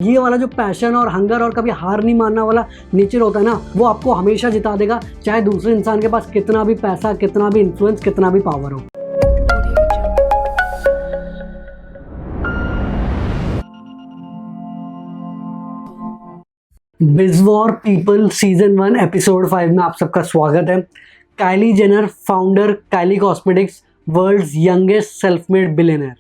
ये वाला जो पैशन और हंगर और कभी हार नहीं मानना वाला नेचर होता है ना, वो आपको हमेशा जिता देगा, चाहे दूसरे इंसान के पास कितना भी पैसा, कितना भी इन्फ्लुएंस, कितना भी पावर हो। Biz war people season 1 episode 5 में आप सबका स्वागत है। Kylie Jenner, founder Kylie cosmetics, world's youngest self made billionaire.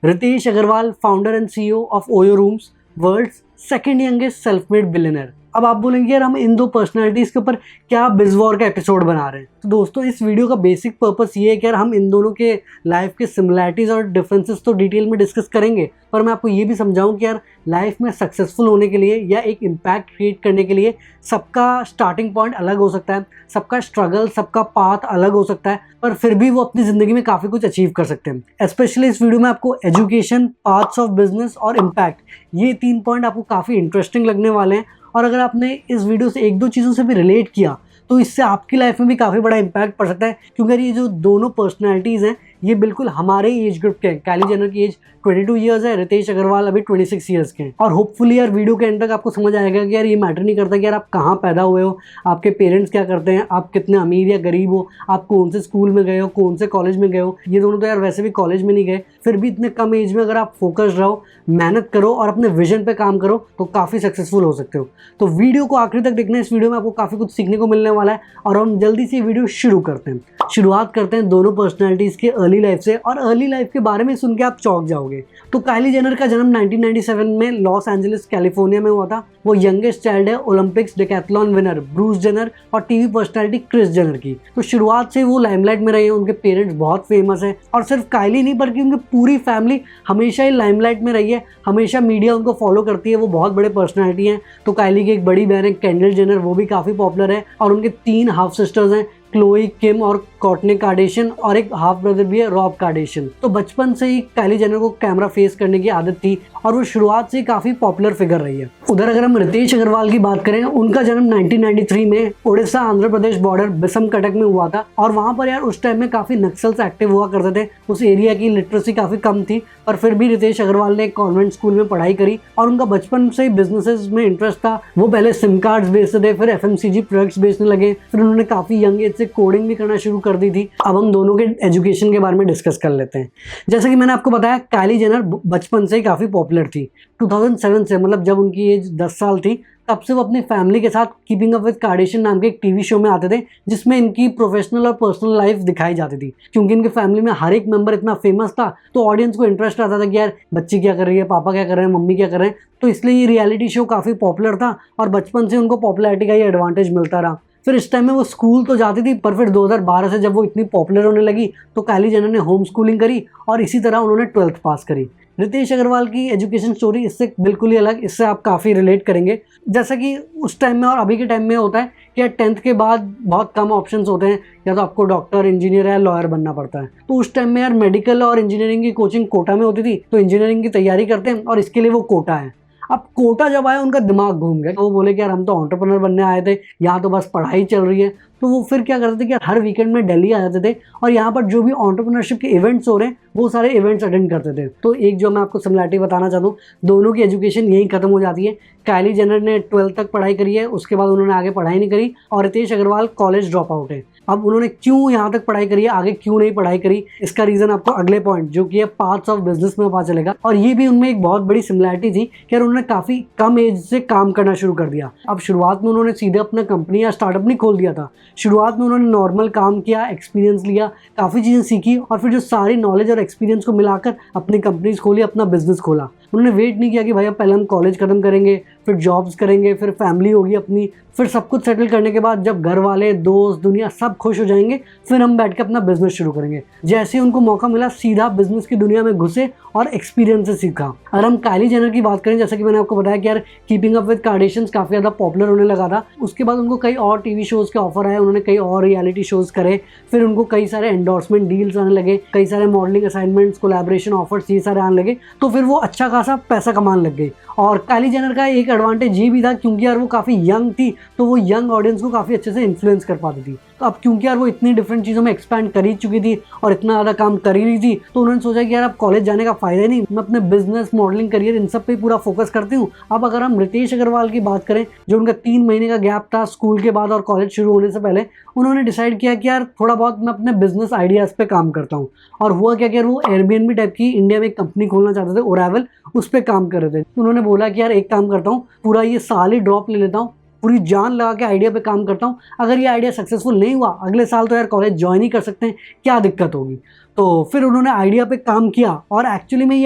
Ritesh Agarwal, founder and CEO of OYO rooms, world's second youngest self made billionaire. अब आप बोलेंगे यार हम इन दो पर्सनालिटीज़ के ऊपर क्या बिज़ वॉर का एपिसोड बना रहे हैं। तो दोस्तों, इस वीडियो का बेसिक पर्पस ये है कि यार हम इन दोनों के लाइफ के सिमिलैरिटीज़ और डिफरेंसेस तो डिटेल में डिस्कस करेंगे, पर मैं आपको ये भी समझाऊं कि यार लाइफ में सक्सेसफुल होने के लिए या एक इम्पैक्ट क्रिएट करने के लिए सबका स्टार्टिंग पॉइंट अलग हो सकता है, सबका स्ट्रगल, सबका पाथ अलग हो सकता है, पर फिर भी वो अपनी ज़िंदगी में काफ़ी कुछ अचीव कर सकते हैं। स्पेशली इस वीडियो में आपको एजुकेशन, पाथ्स ऑफ बिजनेस और इम्पैक्ट, ये 3 पॉइंट आपको काफ़ी इंटरेस्टिंग लगने वाले हैं। और अगर आपने इस वीडियो से 1-2 चीज़ों से भी रिलेट किया तो इससे आपकी लाइफ में भी काफ़ी बड़ा इम्पैक्ट पड़ सकता है, क्योंकि ये जो दोनों पर्सनैलिटीज़ हैं ये बिल्कुल हमारे एज ग्रुप के हैं। काइली जेनर की एज 22 ईयर्स है, रितेश अग्रवाल अभी 26 ईयर्स के हैं। और होपफुली यार वीडियो के एंड तक आपको समझ आएगा कि यार ये मैटर नहीं करता कि यार आप कहाँ पैदा हुए हो, आपके पेरेंट्स क्या करते हैं, आप कितने अमीर या गरीब हो, आप कौन से स्कूल में गए हो, कौन से कॉलेज में गए हो। ये दोनों तो यार वैसे भी कॉलेज में नहीं गए, फिर भी इतने कम एज में अगर आप फोकस्ड रहो, मेहनत करो और अपने विजन पे काम करो तो काफ़ी सक्सेसफुल हो सकते हो। तो वीडियो को आखिरी तक देखना, इस वीडियो में आपको काफ़ी कुछ सीखने को मिलने वाला है। और हम जल्दी से वीडियो शुरू करते हैं। शुरुआत करते हैं दोनों पर्सनैलिटीज़ के अर्ली लाइफ से, और अर्ली लाइफ के बारे में सुन के आप चौंक जाओगे। तो काइली जेनर का जन्म 1997 में लॉस एंजलिस कैलिफोर्निया में हुआ था। वो यंगेस्ट चाइल्ड है Olympics decathlon winner Bruce Jenner और टीवी पर्सनैलिटी क्रिस जेनर की। तो शुरुआत से वो लाइमलाइट में रहे हैं, उनके पेरेंट्स बहुत फेमस है, और सिर्फ काइली नहीं बल्कि उनकी पूरी फैमिली हमेशा ही लाइमलाइट में रही है, हमेशा मीडिया उनको फॉलो करती है, वो बहुत बड़े पर्सनैलिटी हैं। तो काइली की एक बड़ी बहन है केंडल जेनर, वो भी काफ़ी पॉपुलर है, और उनके 3 हाफ सिस्टर्स हैं, क्लोई, किम और कोर्टनी कार्डेशियन, और एक हाफ ब्रदर भी है, रॉब कार्डेशियन। तो बचपन से ही काइली जेनर को कैमरा फेस करने की आदत थी और वो शुरुआत से ही काफ़ी पॉपुलर फिगर रही है। उधर अगर हम रितेश अग्रवाल की बात करें, उनका जन्म 1993 में उड़ीसा आंध्र प्रदेश बॉर्डर बिसम कटक में हुआ था। और वहाँ पर यार उस टाइम में काफ़ी नक्सल्स एक्टिव हुआ करते थे, उस एरिया की लिटरेसी काफ़ी कम थी, पर फिर भी रितेश अग्रवाल ने एक कॉन्वेंट स्कूल में पढ़ाई करी और उनका बचपन से ही बिजनेसेस में इंटरेस्ट था। वो पहले सिम कार्ड्स बेचते थे, फिर FMCG प्रोडक्ट्स बेचने लगे, फिर उन्होंने काफ़ी यंग एज से कोडिंग भी करना शुरू कर दी थी। अब हम दोनों के एजुकेशन के बारे में डिस्कस कर लेते हैं। जैसा कि मैंने आपको बताया, काइली जेनर बचपन से ही काफ़ी पॉपुलर थी। 2007 से, मतलब जब उनकी एज 10 साल थी, तब से वो अपनी फैमिली के साथ कीपिंग अप विद कार्डेशियन नाम के एक टीवी शो में आते थे, जिसमें इनकी प्रोफेशनल और पर्सनल लाइफ दिखाई जाती थी। क्योंकि इनके फैमिली में हर एक मेंबर इतना फेमस था, तो ऑडियंस को इंटरेस्ट आता था कि यार बच्ची क्या कर रही है, पापा क्या कर रहे हैं, मम्मी क्या कर रहे हैं। तो इसलिए ये रियलिटी शो काफ़ी पॉपुलर था और बचपन से उनको पॉपुलैरिटी का ही एडवांटेज मिलता रहा। फिर इस टाइम में वो स्कूल तो जाती थी, पर फिर 2012 से जब वो इतनी पॉपुलर होने लगी तो काइली जेनर ने होम स्कूलिंग करी और इसी तरह उन्होंने 12th पास करी। रितेश अग्रवाल की एजुकेशन स्टोरी इससे बिल्कुल ही अलग, इससे आप काफ़ी रिलेट करेंगे। जैसा कि उस टाइम में और अभी के टाइम में होता है कि 10th के बाद बहुत कम ऑप्शंस होते हैं, या तो आपको डॉक्टर, इंजीनियर या लॉयर बनना पड़ता है। तो उस टाइम में यार मेडिकल और इंजीनियरिंग की कोचिंग कोटा में होती थी, तो इंजीनियरिंग की तैयारी करते हैं और इसके लिए वो कोटा है। अब कोटा जब आया उनका दिमाग घूम गया, तो वो बोले कि यार हम तो एंटरप्रेन्योर बनने आए थे, यहाँ तो बस पढ़ाई चल रही है। तो वो फिर क्या करते थे कि हर वीकेंड में दिल्ली आ जाते थे और यहाँ पर जो भी एंटरप्रेन्योरशिप के इवेंट्स हो रहे हैं वो सारे इवेंट्स अटेंड करते थे। तो एक जो मैं आपको सिमिलैरिटी बताना चाहता हूँ, दोनों की एजुकेशन यहीं खत्म हो जाती है। काइली जेनर ने 12th तक पढ़ाई करी है, उसके बाद उन्होंने आगे पढ़ाई नहीं करी, और Ritesh Agarwal college drop out है। अब उन्होंने क्यों यहाँ तक पढ़ाई करी है, आगे क्यों नहीं पढ़ाई करी, इसका रीज़न आपको अगले पॉइंट जो कि है पाथ्स ऑफ बिजनेस में पता चलेगा। और ये भी उनमें एक बहुत बड़ी सिमिलैरिटी थी कि यार उन्होंने काफ़ी कम एज से काम करना शुरू कर दिया। अब शुरुआत में उन्होंने सीधे अपना कंपनी या स्टार्टअप नहीं खोल दिया था, शुरुआत में उन्होंने नॉर्मल काम किया, एक्सपीरियंस लिया, काफ़ी चीज़ें सीखी, और फिर जो सारी नॉलेज और एक्सपीरियंस को मिलाकर अपनी कंपनीज खोली, अपना बिजनेस खोला। उन्होंने वेट नहीं किया कि भाई अब पहले हम कॉलेज ख़त्म करेंगे, फिर जॉब्स करेंगे, फिर फैमिली होगी अपनी, फिर सब कुछ सेटल करने के बाद जब घर वाले, दोस्त, दुनिया सब खुश हो जाएंगे, फिर हम बैठ के अपना बिजनेस शुरू करेंगे। जैसे ही उनको मौका मिला सीधा बिजनेस की दुनिया में घुसे और एक्सपीरियंस से सीखा। अगर हम काइली जेनर की बात करें, जैसे कि मैंने आपको बताया कि यार कीपिंग अप विद कार्डेशियंस काफ़ी ज़्यादा पॉपुलर होने लगा था, उसके बाद उनको कई और टीवी शोज़ के ऑफर आए, उन्होंने कई और रियलिटी शोज़ करे, फिर उनको कई सारे एंडोर्समेंट डील्स आने लगे, कई सारे मॉडलिंग असाइनमेंट्स, कोलैबोरेशन ऑफर्स, ये सारे आने लगे। तो फिर वो अच्छा खासा पैसा कमाने लग गई और काइली जेनर का एक एडवांटेज ये भी था क्योंकि यार वो काफ़ी यंग थी, तो वो यंग ऑडियंस को काफ़ी अच्छे से इन्फ्लुएंस कर पाती थी। तो अब क्योंकि यार वो इतनी डिफरेंट चीज़ों में एक्सपैंड कर ही चुकी थी और इतना ज़्यादा काम कर ही रही थी, तो उन्होंने सोचा कि यार अब कॉलेज जाने का फ़ायदा ही नहीं, मैं अपने बिजनेस, मॉडलिंग, करियर, इन सब पे पूरा फोकस करती हूँ। अब अगर हम रितेश अग्रवाल की बात करें, जो उनका 3 महीने का गैप था स्कूल के बाद और कॉलेज शुरू होने से पहले, उन्होंने डिसाइड किया कि यार थोड़ा बहुत मैं अपने बिजनेस आइडियाज़ पे काम करता हूँ। और हुआ क्या कि यार वो एयरबीएनबी टाइप की इंडिया में एक कंपनी खोलना चाहते थे, ओरेवल, उस पर काम कर रहे थे। तो उन्होंने बोला कि यार एक काम करता हूँ, पूरा ये साल ही ड्रॉप ले लेता हूँ, पूरी जान लगा के आइडिया पे काम करता हूँ, अगर ये आइडिया सक्सेसफुल नहीं हुआ अगले साल तो यार कॉलेज ज्वाइन ही कर सकते हैं, क्या दिक्कत होगी। तो फिर उन्होंने आइडिया पे काम किया और एक्चुअली में ये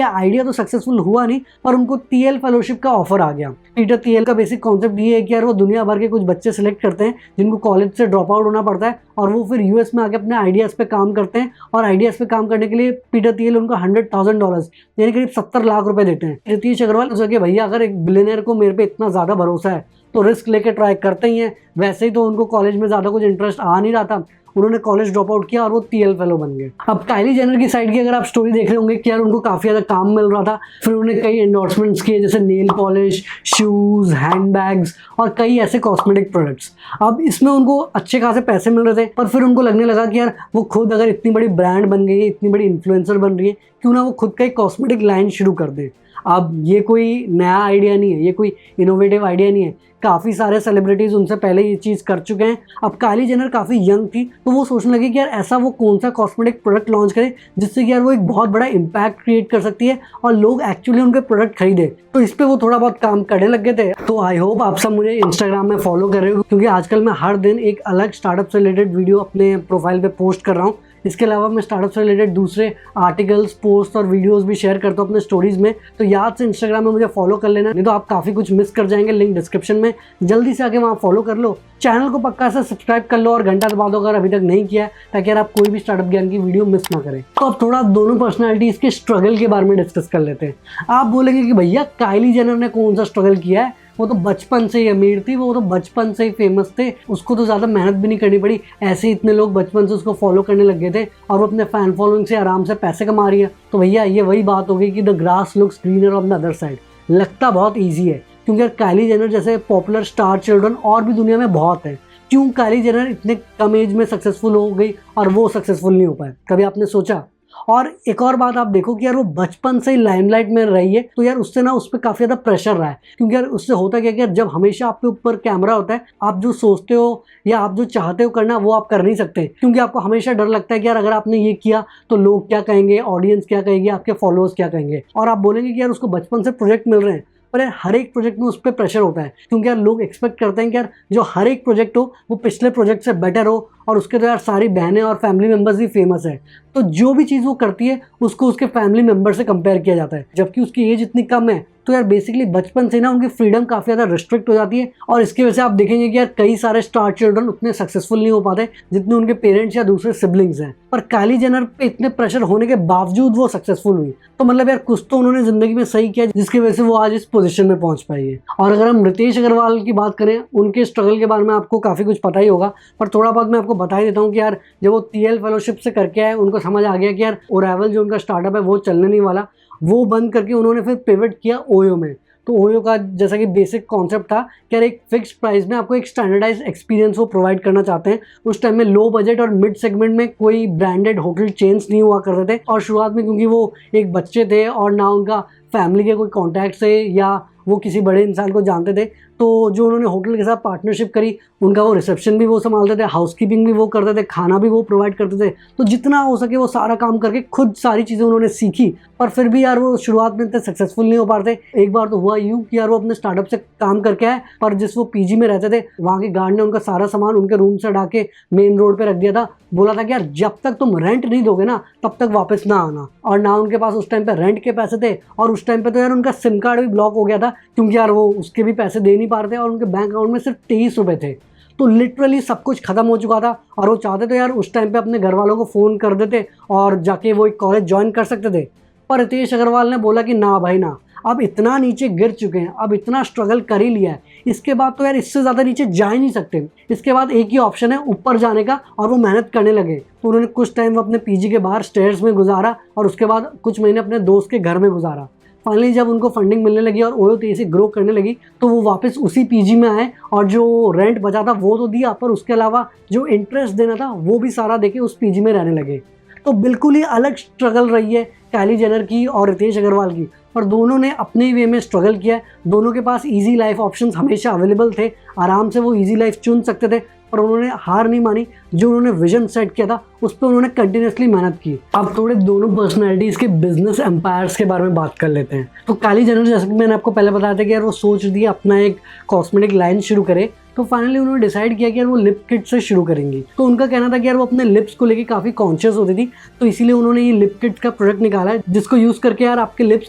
आइडिया तो सक्सेसफुल हुआ नहीं, पर उनको टीएल फेलोशिप का ऑफर आ गया। पीटर टीएल का बेसिक कॉन्सेप्ट ये है कि यार वो दुनिया भर के कुछ बच्चे सेलेक्ट करते हैं जिनको कॉलेज से ड्रॉप आउट होना पड़ता है, और वो फिर यूएस में आके अपने आइडियाज़ पे काम करते हैं। और आइडियाज़ पे काम करने के लिए पीटर टीएल उनको $100,000 यानी करीब 70 लाख रुपए देते हैं। रितेश अग्रवाल सोचा कि भैया अगर एक बिलियनर को मेरे पे इतना ज़्यादा भरोसा है तो रिस्क लेके ट्राई करते ही हैं। वैसे ही तो उनको कॉलेज में ज़्यादा कुछ इंटरेस्ट आ नहीं रहा था, उन्होंने कॉलेज ड्रॉप आउट किया और वो टीएल फेलो बन गए। अब काइली जेनर की साइड की अगर आप स्टोरी देख रहे होंगे कि यार उनको काफ़ी ज़्यादा काम मिल रहा था, फिर उन्होंने कई एंडोर्समेंट्स किए जैसे नेल पॉलिश, शूज़, हैंडबैग्स और कई ऐसे कॉस्मेटिक प्रोडक्ट्स। अब इसमें उनको अच्छे खासे पैसे मिल रहे थे, पर फिर उनको लगने लगा कि यार वो खुद अगर इतनी बड़ी ब्रांड बन गई है, इतनी बड़ी इन्फ्लुएंसर बन रही है, क्यों ना वो खुद का एक कॉस्मेटिक लाइन शुरू कर दें। अब ये कोई नया आइडिया नहीं है, ये कोई इनोवेटिव आइडिया नहीं है, काफ़ी सारे सेलिब्रिटीज़ उनसे पहले ये चीज़ कर चुके हैं। अब काइली जेनर काफ़ी यंग थी, तो वो सोचने लगी कि यार ऐसा वो कौन सा कॉस्मेटिक प्रोडक्ट लॉन्च करे जिससे कि यार वो एक बहुत बड़ा इम्पैक्ट क्रिएट कर सकती है और लोग एक्चुअली उनके प्रोडक्ट खरीदे। तो इस पर वो थोड़ा बहुत काम करने लग गए थे। तो आई होप आप सब मुझे इंस्टाग्राम में फॉलो कर रहे हो, क्योंकि आजकल मैं हर दिन एक अलग स्टार्टअप से रिलेटेड वीडियो अपने प्रोफाइल पे पोस्ट कर रहा हूँ। इसके अलावा मैं स्टार्टअप से रिलेटेड दूसरे आर्टिकल्स, पोस्ट और वीडियोस भी शेयर करता हूँ अपने स्टोरीज में। तो याद से इंस्टाग्राम में मुझे फॉलो कर लेना, नहीं तो आप काफ़ी कुछ मिस कर जाएंगे। लिंक डिस्क्रिप्शन में, जल्दी से आके वहाँ फॉलो कर लो। चैनल को पक्का से सब्सक्राइब कर लो और घंटा दबा दो अगर अभी तक नहीं किया है, ताकि यार आप कोई भी स्टार्टअप ज्ञान की वीडियो मिस ना करें। तो अब थोड़ा दोनों पर्सनैलिटीज़ के स्ट्रगल के बारे में डिस्कस कर लेते हैं। आप बोलेंगे कि भैया काइली जेनर ने कौन सा स्ट्रगल किया है, वो तो बचपन से ही अमीर थी, वो तो बचपन से ही फेमस थे, उसको तो ज़्यादा मेहनत भी नहीं करनी पड़ी, ऐसे ही इतने लोग बचपन से उसको फॉलो करने लग गए थे और वो अपने फैन फॉलोइंग से आराम से पैसे कमा रही है। तो भैया ये वही बात हो गई कि the grass looks greener on the other side. लगता बहुत ईजी है, क्योंकि यार काइली जेनर जैसे पॉपुलर स्टार चिल्ड्रन और भी दुनिया में बहुत है। क्यों काइली जेनर इतने कम एज में सक्सेसफुल हो गई और वो सक्सेसफुल नहीं हो पाए, कभी आपने सोचा? और एक और बात आप देखो कि यार वो बचपन से ही लाइमलाइट में रही है, तो यार उससे ना उस पर काफ़ी ज़्यादा प्रेशर रहा है। क्योंकि यार उससे होता क्या कि यार जब हमेशा आपके ऊपर कैमरा होता है, आप जो सोचते हो या आप जो चाहते हो करना वो आप कर नहीं सकते, क्योंकि आपको हमेशा डर लगता है कि यार अगर आपने ये किया तो लोग क्या कहेंगे, ऑडियंस क्या कहेगी, आपके फॉलोअर्स क्या कहेंगे। और आप बोलेंगे कि यार उसको बचपन से प्रोजेक्ट मिल रहे हैं, पर यार हर एक प्रोजेक्ट में उस पर प्रेशर होता है, क्योंकि यार लोग एक्सपेक्ट करते हैं कि यार जो हर एक प्रोजेक्ट हो वो पिछले प्रोजेक्ट से बेटर हो, और उसके तो यार सारी बहनें और फैमिली मेम्बर्स भी फेमस है। तो जो भी चीज़ वो करती है उसको उसके फैमिली मेम्बर से कंपेयर किया जाता है, जबकि उसकी एज इतनी कम है। तो यार बेसिकली बचपन से ना उनकी फ्रीडम काफ़ी ज़्यादा रिस्ट्रिक्ट हो जाती है, और इसकी वजह से आप देखेंगे कि यार कई सारे स्टार चिल्ड्रन उतने सक्सेसफुल नहीं हो पाते जितने उनके पेरेंट्स या दूसरे सिबलिंग्स हैं। पर काइली जेनर पे इतने प्रेशर होने के बावजूद वो सक्सेसफुल हुई, तो मतलब यार कुछ तो उन्होंने ज़िंदगी में सही किया जिसकी वजह से वो आज इस पोजीशन में पहुंच पाई है। और अगर हम रितेश अग्रवाल की बात करें, उनके स्ट्रगल के बारे में आपको काफ़ी कुछ पता ही होगा, पर थोड़ा बहुत मैं आपको बता ही देता हूँ कि यार जब वो टीएल फेलोशिप से करके आए, उनको समझ आ गया कि यार ओरेवल जो उनका स्टार्टअप है वो चलने नहीं वाला, वो बंद करके उन्होंने फिर पिवट किया ओयो में। तो ओयो का जैसा कि बेसिक कॉन्सेप्ट था कि यार एक फिक्स प्राइस में आपको एक स्टैंडर्डाइज एक्सपीरियंस वो प्रोवाइड करना चाहते हैं। उस टाइम में लो बजट और मिड सेगमेंट में कोई ब्रांडेड होटल चेन्स नहीं हुआ करते थे, और शुरुआत में क्योंकि वो एक बच्चे थे और ना उनका फैमिली के कोई कॉन्टैक्ट से या वो किसी बड़े इंसान को जानते थे, तो जो उन्होंने होटल के साथ पार्टनरशिप करी, उनका वो रिसेप्शन भी वो संभालते थे, हाउसकीपिंग भी वो करते थे, खाना भी वो प्रोवाइड करते थे। तो जितना हो सके वो सारा काम करके खुद सारी चीज़ें उन्होंने सीखी, पर फिर भी यार वो शुरुआत में इतने सक्सेसफुल नहीं हो पाते। एक बार तो हुआ यूँ कि यार वो अपने स्टार्टअप से काम करके आए, पर जिस वो पीजी में रहते थे वहाँ के गार्ड ने उनका सारा सामान उनके रूम से हटा के मेन रोड पर रख दिया था। बोला था कि यार जब तक तुम रेंट नहीं दोगे ना तब तक वापस ना आना। और ना उनके पास उस टाइम पे रेंट के पैसे थे, और उस टाइम पे तो यार उनका सिम कार्ड भी ब्लॉक हो गया था, क्योंकि यार वो उसके भी पैसे दे नहीं पा रहे थे, और उनके बैंक अकाउंट में सिर्फ 23 रुपये थे। तो लिटरली सब कुछ खत्म हो चुका था, और वो चाहते थे यार उस टाइम पे अपने घर वालों को फ़ोन कर देते और जाके वो एक कॉलेज ज्वाइन कर सकते थे। पर रितेश अग्रवाल ने बोला कि ना भाई ना, अब इतना नीचे गिर चुके हैं, अब इतना स्ट्रगल कर ही लिया है, इसके बाद तो यार इससे ज़्यादा नीचे जा ही नहीं सकते। इसके बाद एक ही ऑप्शन है ऊपर जाने का, और वो मेहनत करने लगे। तो उन्होंने कुछ टाइम अपने पीजी के बाहर स्टेयर्स में गुजारा, और उसके बाद कुछ महीने अपने दोस्त के घर में गुजारा। फाइनली जब उनको फंडिंग मिलने लगी और ओयो तेजी से ग्रो करने लगी तो वो वापस उसी पीजी में आए और जो रेंट बचा था वो तो दिया, पर उसके अलावा जो इंटरेस्ट देना था वो भी सारा देके उस पीजी में रहने लगे। तो बिल्कुल ही अलग स्ट्रगल रही है काइली जेनर की और रितेश अग्रवाल की, पर दोनों ने अपने वे में स्ट्रगल किया। दोनों के पास इजी लाइफ ऑप्शंस हमेशा अवेलेबल थे, आराम से वो इजी लाइफ चुन सकते थे, पर उन्होंने हार नहीं मानी। जो उन्होंने विजन सेट किया था उस पर उन्होंने कंटिन्यूसली मेहनत की। अब थोड़े दोनों पर्सनैलिटीज़ के बिजनेस एम्पायर्स के बारे में बात कर लेते हैं। तो काइली जेनर, जैसे कि मैंने आपको पहले बताया था कि यार वो सोच रही है अपना एक कॉस्मेटिक लाइन शुरू करे, तो फाइनली उन्होंने डिसाइड किया कि यार वो लिप किट से शुरू करेंगी। तो उनका कहना था कि यार वो अपने लिप्स को लेके काफ़ी कॉन्शियस होती थी, तो इसीलिए उन्होंने ये लिप किट का प्रोडक्ट निकाला है जिसको यूज़ करके यार आपके लिप्स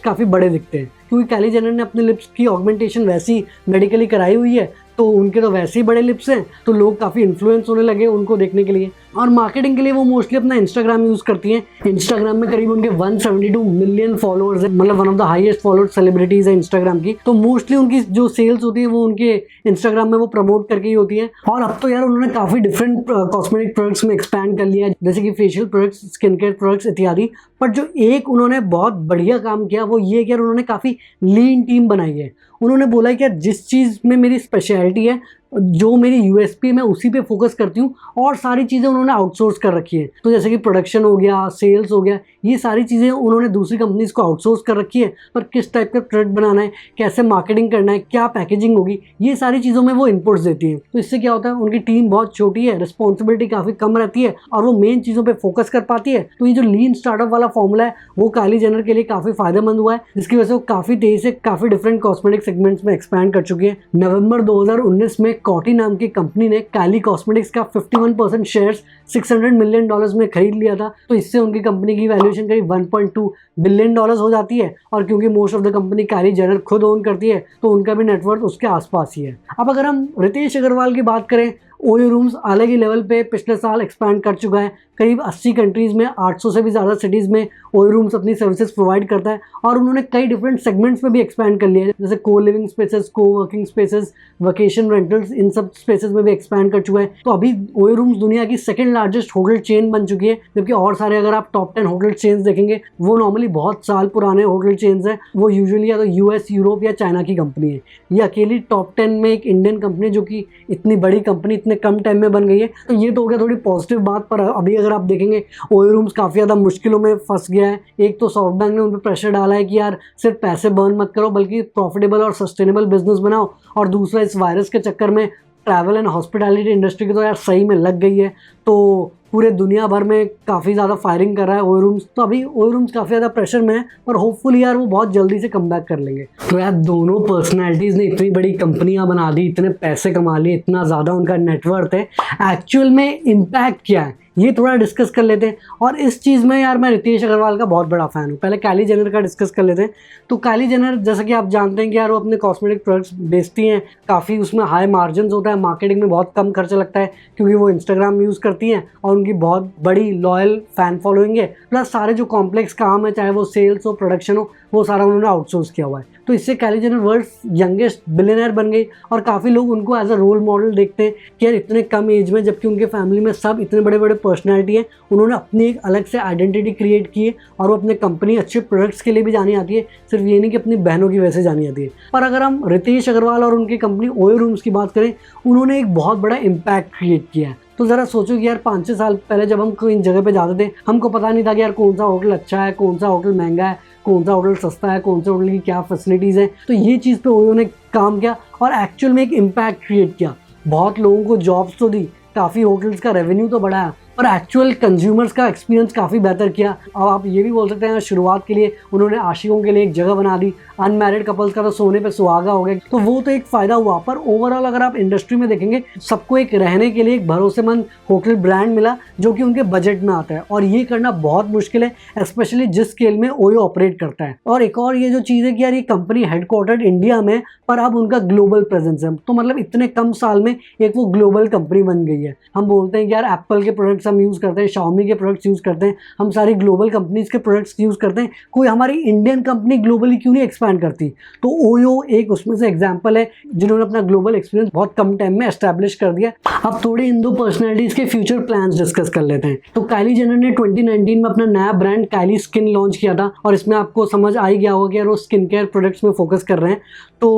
काफ़ी बड़े दिखते हैं। क्योंकि काइली जेनर ने अपने लिप्स की ऑगमेंटेशन वैसी मेडिकली कराई हुई है, तो उनके तो वैसे ही बड़े लिप्स हैं, तो लोग काफ़ी इन्फ्लुएंस होने लगे उनको देखने के लिए। और मार्केटिंग के लिए वो मोस्टली अपना इंस्टाग्राम यूज़ करती हैं। इंस्टाग्राम में करीब उनके 172 मिलियन फॉलोअर्स हैं, मतलब one of the highest followed celebrities है इंस्टाग्राम की। तो मोस्टली उनकी जो सेल्स होती है वो उनके इंस्टाग्राम में वो प्रमोट करके ही होती है। और अब तो यार उन्होंने काफ़ी डिफरेंट कॉस्मेटिक प्रोडक्ट्स में एक्सपैंड कर लिया है, जैसे कि facial products, skin care products इत्यादि। पर जो एक उन्होंने बहुत बढ़िया काम किया वो ये कि यार उन्होंने काफ़ी लीन टीम बनाई है। उन्होंने बोला कि यार जिस चीज़ में मेरी स्पेशलिटी है, जो मेरी यूएसपी मैं उसी पे फोकस करती हूँ, और सारी चीज़ें उन्होंने आउटसोर्स कर रखी है। तो जैसे कि प्रोडक्शन हो गया, सेल्स हो गया, ये सारी चीज़ें उन्होंने दूसरी कंपनीज को आउटसोर्स कर रखी है। पर किस टाइप का प्रोडक्ट बनाना है, कैसे मार्केटिंग करना है, क्या पैकेजिंग होगी, ये सारी चीज़ों में वो इनपुट्स देती हैं। तो इससे क्या होता है, उनकी टीम बहुत छोटी है, रिस्पॉन्सिबिलिटी काफ़ी कम रहती है और वो मेन चीज़ों पर फोकस कर पाती है। तो ये जो लीन स्टार्टअप वाला फॉर्मूला है वो काइली जेनर के लिए काफ़ी फायदेमंद हुआ है, जिसकी वजह से वो काफ़ी तेज़ी से काफ़ी डिफरेंट कॉस्मेटिक सेगमेंट्स में एक्सपैंड कर चुकी है। नवंबर 2019 में कॉटी नाम की कंपनी ने काइली कॉस्मेटिक्स का 51% शेयर्स $600 मिलियन में खरीद लिया था। तो इससे उनकी कंपनी की वैल्यूएशन करीब $1.2 बिलियन हो जाती है। और क्योंकि most of the company Kylie Jenner खुद ओन करती है, तो उनका भी नेटवर्थ उसके आसपास ही है। अब अगर हम रितेश अग्रवाल की बात करें, ओयो रूम्स अलग ही लेवल पे पिछले साल एक्सपैंड कर चुका है। करीब 80 कंट्रीज़ में 800 से भी ज़्यादा सिटीज़ में ओयो रूम्स अपनी सर्विसेज प्रोवाइड करता है। और उन्होंने कई डिफरेंट सेगमेंट्स में भी एक्सपैंड कर लिया है, जैसे को लिविंग स्पेसेस, को वर्किंग स्पेसेस, वेकेशन रेंटल्स, इन सब स्पेसेस में भी एक्सपैंड कर चुका है। तो अभी ओयो रूम्स दुनिया की सेकंड लार्जेस्ट होटल चेन बन चुकी है, जबकि और सारे अगर आप टॉप 10 होटल चेन्स देखेंगे वो नॉर्मली बहुत साल पुराने होटल चेन्स हैं। वो यूजुअली या तो यूएस, यूरोप या चाइना की कंपनी है। ये अकेली टॉप 10 में एक इंडियन कंपनी जो कि इतनी बड़ी कंपनी इतने कम टाइम में बन गई है। तो ये तो हो गया थोड़ी पॉजिटिव बात। पर अभी अगर आप देखेंगे ओयो रूम्स काफ़ी ज़्यादा मुश्किलों में फंस गया है। एक तो सॉफ्ट बैंक ने उन पर प्रेशर डाला है कि यार सिर्फ पैसे बर्न मत करो, बल्कि प्रॉफिटेबल और सस्टेनेबल बिजनेस बनाओ। और दूसरा, इस वायरस के चक्कर में ट्रैवल एंड हॉस्पिटैलिटी इंडस्ट्री की तो यार सही में लग गई है। तो पूरे दुनिया भर में काफ़ी ज़्यादा फायरिंग कर रहा है ओयो रूम्स। तो अभी ओयो रूम्स काफ़ी ज़्यादा प्रेशर में है, पर होपफुली यार वो बहुत जल्दी से कम बैक कर लेंगे। तो यार दोनों पर्सनैलिटीज़ ने इतनी बड़ी कंपनियां बना दी, इतने पैसे कमा लिए, इतना ज़्यादा उनका नेटवर्थ है, एक्चुअल में इम्पैक्ट क्या है ये थोड़ा डिस्कस कर लेते हैं। और इस चीज़ में यार मैं रितेश अग्रवाल का बहुत बड़ा फ़ैन हूँ। पहले काइली जेनर का डिस्कस कर लेते हैं। तो काइली जेनर, जैसा कि आप जानते हैं कि यार वो अपने कॉस्मेटिक प्रोडक्ट्स बेचती हैं, काफ़ी उसमें हाई मार्जिन होता है, मार्केटिंग में बहुत कम खर्चा लगता है, क्योंकि वो इंस्टाग्राम यूज़ करती हैं और उनकी बहुत बड़ी लॉयल फ़ैन फॉलोइंग है। प्लस सारे जो कॉम्प्लेक्स काम है, चाहे वो सेल्स हो, प्रोडक्शन हो, वो सारा उन्होंने आउटसोर्स किया हुआ है। तो इससे Kylie Jenner world's youngest billionaire बन गई और काफ़ी लोग उनको एज अ रोल मॉडल देखते हैं कि यार इतने कम एज में, जबकि उनके फैमिली में सब इतने बड़े बड़े पर्सनैलिटी हैं, उन्होंने अपनी एक अलग से आइडेंटिटी क्रिएट की है। और वो अपने कंपनी अच्छे प्रोडक्ट्स के लिए भी जानी आती है, सिर्फ ये नहीं कि अपनी बहनों की वजह से जानी आती है। पर अगर हम रितेश अग्रवाल और उनकी कंपनी ओयो रूम्स की बात करें, उन्होंने एक बहुत बड़ा इम्पैक्ट क्रिएट किया है। तो ज़रा सोचो कि यार 5-6 साल पहले जब हम कोई जगह पे जाते थे, हमको पता नहीं था कि यार कौन सा होटल अच्छा है, कौन सा होटल महंगा है, कौन सा होटल सस्ता है, कौन सा होटल की क्या फैसिलिटीज़ हैं। तो ये चीज़ पे ओयो ने काम किया और एक्चुअल में एक इम्पैक्ट क्रिएट किया। बहुत लोगों को जॉब्स तो दी, काफ़ी होटल्स का रेवेन्यू तो बढ़ाया, पर एक्चुअल कंज्यूमर्स का एक्सपीरियंस काफ़ी बेहतर किया। अब आप ये भी बोल सकते हैं शुरुआत के लिए उन्होंने आशिकों के लिए एक जगह बना दी, अनमैरिड कपल्स का तो सोने पे सुहागा हो गया, तो वो तो एक फ़ायदा हुआ। पर ओवरऑल अगर आप इंडस्ट्री में देखेंगे, सबको एक रहने के लिए एक भरोसेमंद होटल ब्रांड मिला जो कि उनके बजट में आता है। और ये करना बहुत मुश्किल है, स्पेशली जिस स्केल में ओयो ऑपरेट करता है। और एक और ये जो चीज़ है कि यार ये कंपनी हेडक्वार्टर्ड इंडिया में, पर अब उनका ग्लोबल प्रेजेंस है। तो मतलब इतने कम साल में एक वो ग्लोबल कंपनी बन गई है। हम बोलते हैं कि यार एप्पल के प्रोडक्ट्स हम यूज़ करते हैं, Xiaomi के प्रोडक्ट्स यूज़ करते हैं, हम सारी ग्लोबल कंपनीज़ के प्रोडक्ट्स यूज़ करते हैं, कोई हमारी इंडियन कंपनी ग्लोबली क्यों नहीं एक्सपैंड करती? तो ओयो एक उसमें से एग्जाम्पल है जिन्होंने अपना ग्लोबल एक्सपीरियंस बहुत कम टाइम में एस्टैब्लिश कर दिया। अब थोड़े इन दो पर्सनैलिटीज़ के फ्यूचर प्लान्स डिस्कस कर लेते हैं। तो काइली जेनर ने 2019 में अपना नया ब्रांड काइली स्किन लॉन्च किया था और इसमें आपको समझ आ ही गया होगा कि यार वो स्किन केयर प्रोडक्ट्स में फोकस कर रहे हैं। तो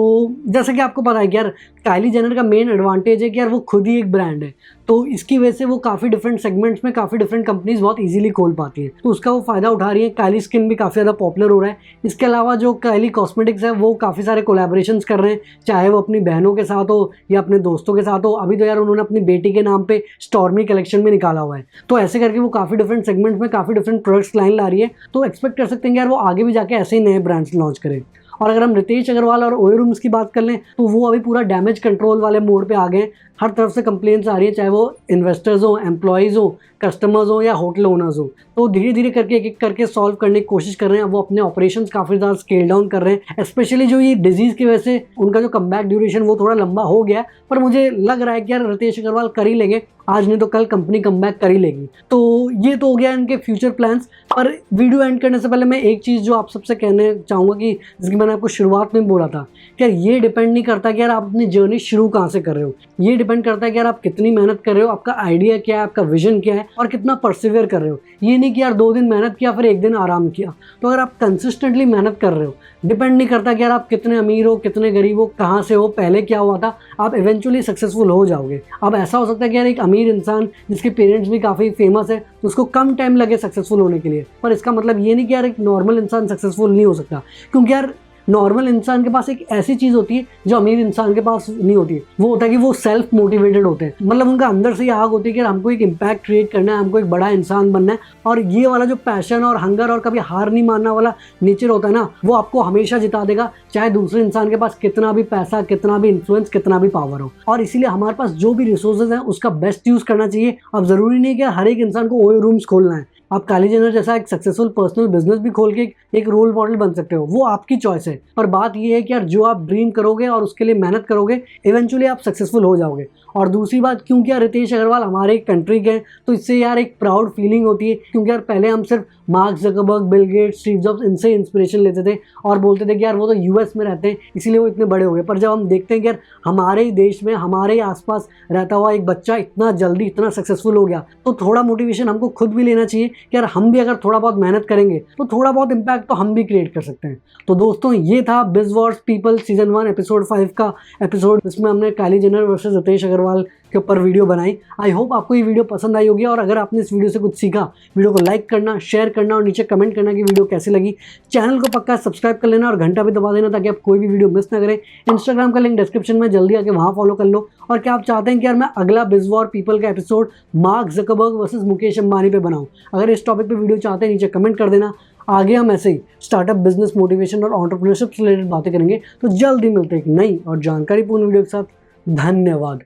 जैसे कि आपको पता है कि यार काइली जेनर का मेन एडवांटेज है कि यार वो खुद ही एक ब्रांड है, तो इसकी वजह से वो काफ़ी डिफरेंट सेगमेंट्स में काफ़ी डिफरेंट कंपनीज बहुत इजीली खोल पाती हैं, तो उसका वो फ़ायदा उठा रही है। काइली स्किन भी काफ़ी ज़्यादा पॉपुलर हो रहा है। इसके अलावा जो काइली कॉस्मेटिक्स है वो काफ़ी सारे कोलैबोरेशंस कर रहे हैं, चाहे वो अपनी बहनों के साथ हो या अपने दोस्तों के साथ हो। अभी तो यार उन्होंने अपनी बेटी के नाम पे स्टॉर्मी कलेक्शन में निकाला हुआ है। तो ऐसे करके वो काफ़ी डिफरेंट सेगमेंट्स में काफ़ी डिफरेंट प्रोडक्ट्स लाइन ला रही है, तो एक्सपेक्ट कर सकते हैं कि यार वो आगे भी जाके ऐसे ही नए ब्रांड्स लॉन्च करें। और अगर हम रितेश अग्रवाल और ओयो रूम्स की बात कर लें तो वो अभी पूरा डैमेज कंट्रोल वाले मोड पे आ गए हैं। हर तरफ से कंप्लेंट्स आ रही है, चाहे वो इन्वेस्टर्स हो, एम्प्लॉयज़ हो, कस्टमर्स हो या होटल ओनर्स हो, तो धीरे धीरे करके एक एक करके सॉल्व करने की कोशिश कर रहे हैं। वो अपने ऑपरेशंस काफ़ी ज़्यादा स्केल डाउन कर रहे हैं, स्पेशली जो ये डिजीज़ की वजह से उनका जो कमबैक ड्यूरेशन वो थोड़ा लंबा हो गया, पर मुझे लग रहा है कि यार रितेश अग्रवाल कर ही लेंगे, आज नहीं तो कल कंपनी कमबैक कर ही लेगी। तो ये तो हो गया इनके फ्यूचर प्लान्स। पर वीडियो एंड करने से पहले मैं एक चीज़ जो आप सबसे कहने चाहूँगा कि जिसकी मैंने आपको शुरुआत में बोला था कि यार ये डिपेंड नहीं करता कि यार आप अपनी जर्नी शुरू कहाँ से कर रहे हो, ये डिपेंड करता है कि यार आप कितनी मेहनत कर रहे हो, आपका आइडिया क्या है, आपका विजन क्या है और कितना परसिवियर कर रहे हो। ये नहीं कि यार 2 दिन मेहनत किया फिर 1 दिन आराम किया। तो अगर आप कंसिस्टेंटली मेहनत कर रहे हो, डिपेंड नहीं करता कि यार आप कितने अमीर हो, कितने गरीब हो, कहाँ से हो, पहले क्या हुआ था, आप इवेंचुअली सक्सेसफुल हो जाओगे। अब ऐसा हो सकता है कि यार एक अमीर इंसान जिसके पेरेंट्स भी काफ़ी फेमस है तो उसको कम टाइम लगे सक्सेसफुल होने के लिए, पर इसका मतलब ये नहीं कि यार एक नॉर्मल इंसान सक्सेसफुल नहीं हो सकता, क्योंकि यार नॉर्मल इंसान के पास एक ऐसी चीज़ होती है जो अमीर इंसान के पास नहीं होती है। वो होता है कि वो सेल्फ मोटिवेटेड होते हैं, मतलब उनका अंदर से ये आग होती है कि हमको एक इम्पैक्ट क्रिएट करना है, हमको एक बड़ा इंसान बनना है। और ये वाला जो पैशन और हंगर और कभी हार नहीं मानना वाला नेचर होता है ना, वो आपको हमेशा जिता देगा, चाहे दूसरे इंसान के पास कितना भी पैसा, कितना भी इन्फ्लुएंस, कितना भी पावर हो। और इसीलिए हमारे पास जो भी रिसोर्सेज हैं उसका बेस्ट यूज़ करना चाहिए। अब ज़रूरी नहीं कि हर एक इंसान को ओयो रूम्स खोलना है, आप काइली जेनर जैसा एक सक्सेसफुल पर्सनल बिजनेस भी खोल के एक रोल मॉडल बन सकते हो, वो आपकी चॉइस है। पर बात ये है कि यार जो आप ड्रीम करोगे और उसके लिए मेहनत करोगे, इवेंचुअली आप सक्सेसफुल हो जाओगे। और दूसरी बात, क्योंकि यार रितेश अग्रवाल हमारे कंट्री के हैं तो इससे यार एक प्राउड फीलिंग होती है, क्योंकि यार पहले हम सिर्फ mark Zuckerberg, Bill Gates, Steve jobs इनसे इंस्पिरेशन लेते थे और बोलते थे कि यार वो तो यूएस में रहते हैं इसीलिए वो इतने बड़े हो गए। पर जब हम देखते हैं कि यार हमारे ही देश में, हमारे ही आसपास रहता हुआ एक बच्चा इतना जल्दी इतना सक्सेसफुल हो गया, तो थोड़ा मोटिवेशन हमको खुद भी लेना चाहिए कि यार हम भी अगर थोड़ा बहुत मेहनत करेंगे तो थोड़ा बहुत इम्पैक्ट तो हम भी क्रिएट कर सकते हैं। तो दोस्तों, ये था biz wars people season 1 episode 5 का एपिसोड, जिसमें हमने Kylie Jenner versus Ritesh Agarwal के ऊपर वीडियो बनाई। आई होप आपको ये वीडियो पसंद आई होगी, और अगर आपने इस वीडियो से कुछ सीखा, वीडियो को लाइक करना, शेयर करना और नीचे कमेंट करना कि वीडियो कैसी लगी। चैनल को पक्का सब्सक्राइब कर लेना और घंटा भी दबा देना ताकि आप कोई भी वीडियो मिस ना करें। इंस्टाग्राम का लिंक डिस्क्रिप्शन में, जल्दी आके वहाँ फॉलो कर लो। और क्या आप चाहते हैं कि यार मैं अगला बिज़ वॉर पीपल का episode mark Zuckerberg versus Mukesh Ambani पे बनाऊँ? अगर इस टॉपिक पे वीडियो चाहते हैं नीचे कमेंट कर देना। आगे हम ऐसे ही स्टार्टअप, बिजनेस, मोटिवेशन और एंटरप्रेन्योरशिप से रिलेटेड बातें करेंगे। तो जल्दी मिलते हैं एक नई और जानकारीपूर्ण वीडियो के साथ। धन्यवाद।